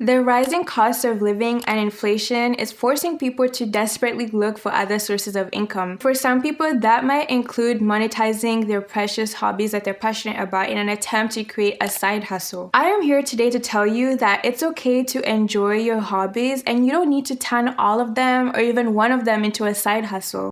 The rising cost of living and inflation is forcing people to desperately look for other sources of income. For some people, that might include monetizing their precious hobbies that they're passionate about in an attempt to create a side hustle. I am here today to tell you that it's okay to enjoy your hobbies and you don't need to turn all of them or even one of them into a side hustle.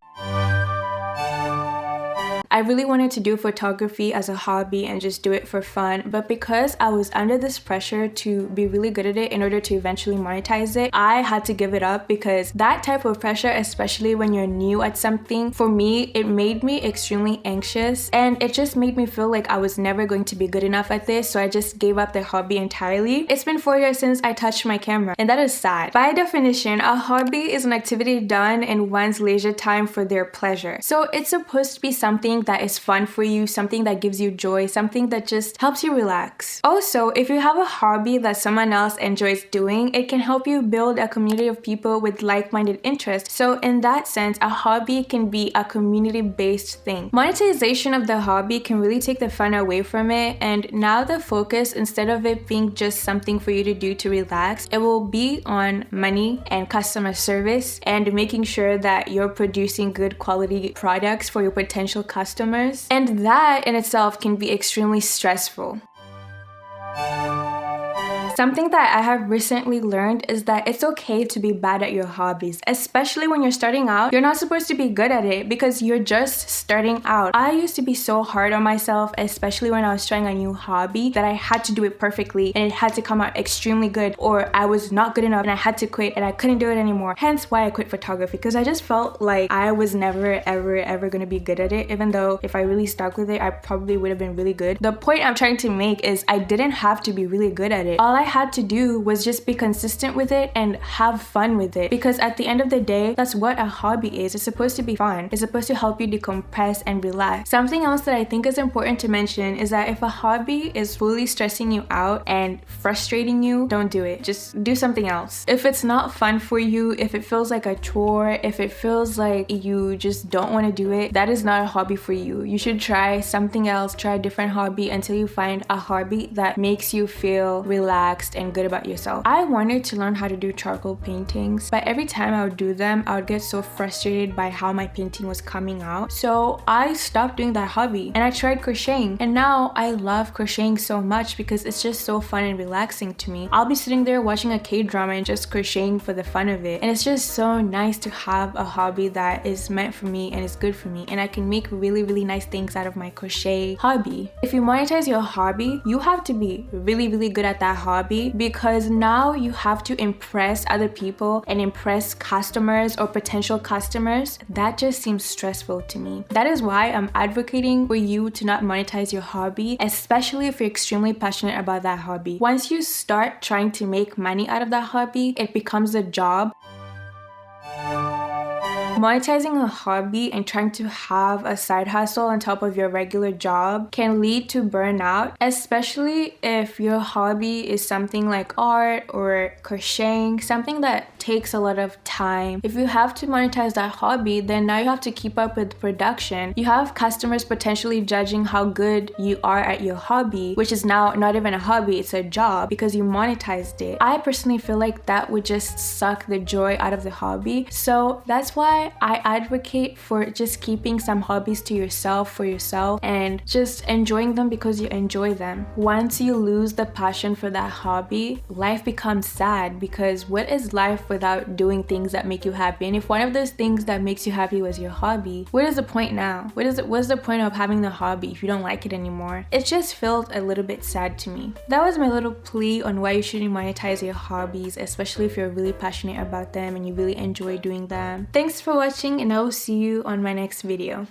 I really wanted to do photography as a hobby and just do it for fun, but because I was under this pressure to be really good at it in order to eventually monetize it, I had to give it up because that type of pressure, especially when you're new at something, for me, it made me extremely anxious and it just made me feel like I was never going to be good enough at this, so I just gave up the hobby entirely. It's been 4 years since I touched my camera, and that is sad. By definition, a hobby is an activity done in one's leisure time for their pleasure. So it's supposed to be something that is fun for you, something that gives you joy, something that just helps you relax. Also, if you have a hobby that someone else enjoys doing, it can help you build a community of people with like-minded interests. So in that sense, a hobby can be a community-based thing. Monetization of the hobby can really take the fun away from it, and now the focus, instead of it being just something for you to do to relax, it will be on money and customer service and making sure that you're producing good quality products for your potential customers. And that in itself can be extremely stressful. Something that I have recently learned is that it's okay to be bad at your hobbies, especially when you're starting out. You're not supposed to be good at it because you're just starting out. I used to be so hard on myself, especially when I was trying a new hobby, that I had to do it perfectly and it had to come out extremely good, or I was not good enough and I had to quit and I couldn't do it anymore. Hence why I quit photography, because I just felt like I was never ever gonna be good at it, even though if I really stuck with it, I probably would have been really good. The point I'm trying to make is I didn't have to be really good at it. All I had to do was just be consistent with it and have fun with it, because at the end of the day, that's what a hobby is. It's supposed to be fun. It's supposed to help you decompress and relax. Something else that I think is important to mention is that if a hobby is fully stressing you out and frustrating you, don't do it. Just do something else. If it's not fun for you, if it feels like a chore, if it feels like you just don't want to do it, that is not a hobby for you. You should try something else, try a different hobby until you find a hobby that makes you feel relaxed and good about yourself. I wanted to learn how to do charcoal paintings, but every time I would do them, I would get so frustrated by how my painting was coming out. So I stopped doing that hobby and I tried crocheting, and now I love crocheting so much because it's just so fun and relaxing to me. I'll be sitting there watching a K-drama and just crocheting for the fun of it, and it's just so nice to have a hobby that is meant for me and is good for me, and I can make really nice things out of my crochet hobby. If you monetize your hobby, you have to be really good at that hobby, because now you have to impress other people and impress customers or potential customers. That just seems stressful to me. That is why I'm advocating for you to not monetize your hobby, especially if you're extremely passionate about that hobby. Once you start trying to make money out of that hobby, it becomes a job. Monetizing a hobby and trying to have a side hustle on top of your regular job can lead to burnout, especially if your hobby is something like art or crocheting, something that takes a lot of time. If you have to monetize that hobby, then now you have to keep up with production. You have customers potentially judging how good you are at your hobby, which is now not even a hobby, it's a job because you monetized it. I personally feel like that would just suck the joy out of the hobby. So that's why I advocate for just keeping some hobbies to yourself, for yourself, and just enjoying them because you enjoy them. Once you lose the passion for that hobby, life becomes sad, because what is life without doing things that make you happy? And if one of those things that makes you happy was your hobby, what is the point now? What's the point of having the hobby if you don't like it anymore? It just felt a little bit sad to me. That was my little plea on why you shouldn't monetize your hobbies, especially if you're really passionate about them and you really enjoy doing them. Thanks for watching, and I will see you on my next video.